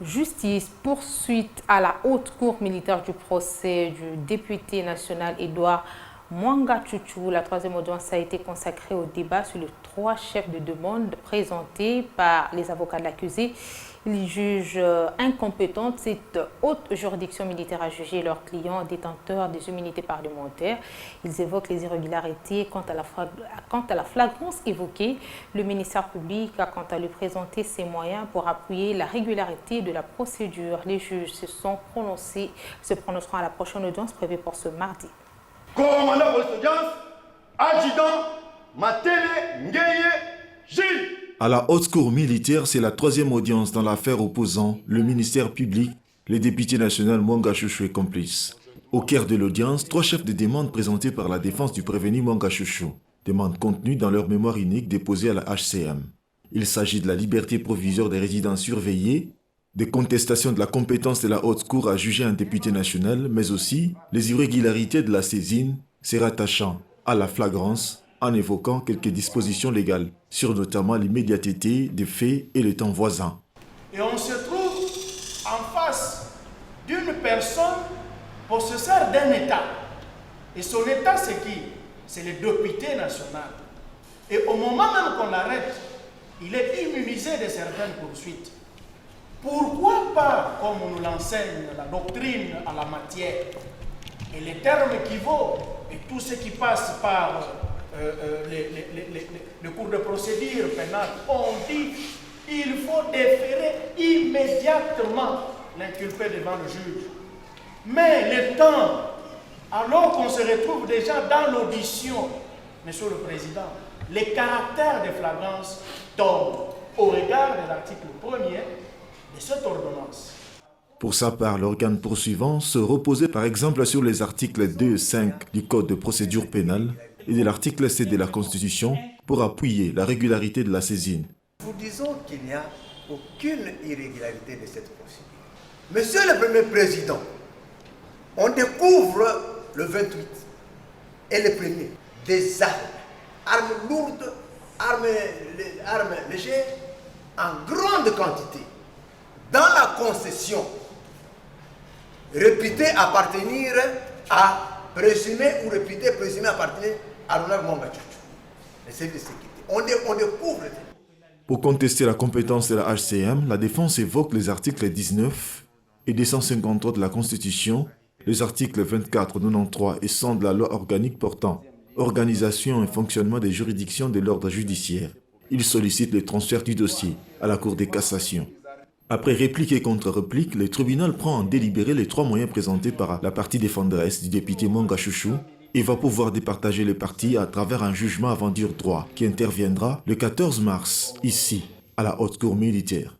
Justice, poursuite à la haute cour militaire du procès du député national Edouard Mwanga Chouchou. La troisième audience a été consacrée au débat sur les 3 chefs de demande présentés par les avocats de l'accusé. Ils jugent incompétente cette haute juridiction militaire à juger leurs clients détenteurs des immunités parlementaires. Ils évoquent les irrégularités quant à la flagrance évoquée. Le ministère public a quant à lui présenté ses moyens pour appuyer la régularité de la procédure. Les juges se prononceront à la prochaine audience prévue pour ce mardi. Commandant pour l'audience, adjudant Matele Ngeye Gilles. À la haute cour militaire, c'est la 3e audience dans l'affaire opposant le ministère public, les députés nationaux Mwanga Chouchou et complices. Au cœur de l'audience, 3 chefs de demande présentés par la défense du prévenu Mwanga Chouchou. Demandes contenues dans leur mémoire unique déposée à la HCM. Il s'agit de la liberté provisoire des résidents surveillés, des contestations de la compétence de la haute cour à juger un député national, mais aussi les irrégularités de la saisine, se rattachant à la flagrance, en évoquant quelques dispositions légales, sur notamment l'immédiateté des faits et le temps voisin. Et on se trouve en face d'une personne possesseur d'un État. Et son État, c'est qui? C'est le député national. Et au moment même qu'on l'arrête, il est immunisé de certaines poursuites. Pourquoi pas, comme nous l'enseigne la doctrine à la matière, et les termes qui vaut, et tout ce qui passe par le cours de procédure pénale, on dit qu'il faut déférer immédiatement l'inculpé devant le juge. Mais le temps, alors qu'on se retrouve déjà dans l'audition, Monsieur le Président, les caractères de flagrance tombent au regard de l'article 1er de cette ordonnance. Pour sa part, l'organe poursuivant se reposait par exemple sur les articles 2 et 5 du Code de procédure pénale et de l'article 7 de la Constitution pour appuyer la régularité de la saisine. Nous disons qu'il n'y a aucune irrégularité de cette procédure. Monsieur le Premier Président, on découvre le 28 et le 1er des armes lourdes, armes légères, en grande quantité, dans la concession, réputé appartenir à présumé ou réputé présumé appartenir à l'honneur Mwanga Chouchou, le service de sécurité. On découvre. Pour contester la compétence de la HCM, la défense évoque les articles 19 et 253 de la Constitution, les articles 24, 93 et 100 de la loi organique portant organisation et fonctionnement des juridictions de l'ordre judiciaire. Il sollicite le transfert du dossier à la Cour de cassation. Après réplique et contre-réplique, le tribunal prend en délibéré les 3 moyens présentés par la partie défenderesse du député Mwanga Chouchou et va pouvoir départager les parties à travers un jugement avant dire droit qui interviendra le 14 mars, ici, à la haute cour militaire.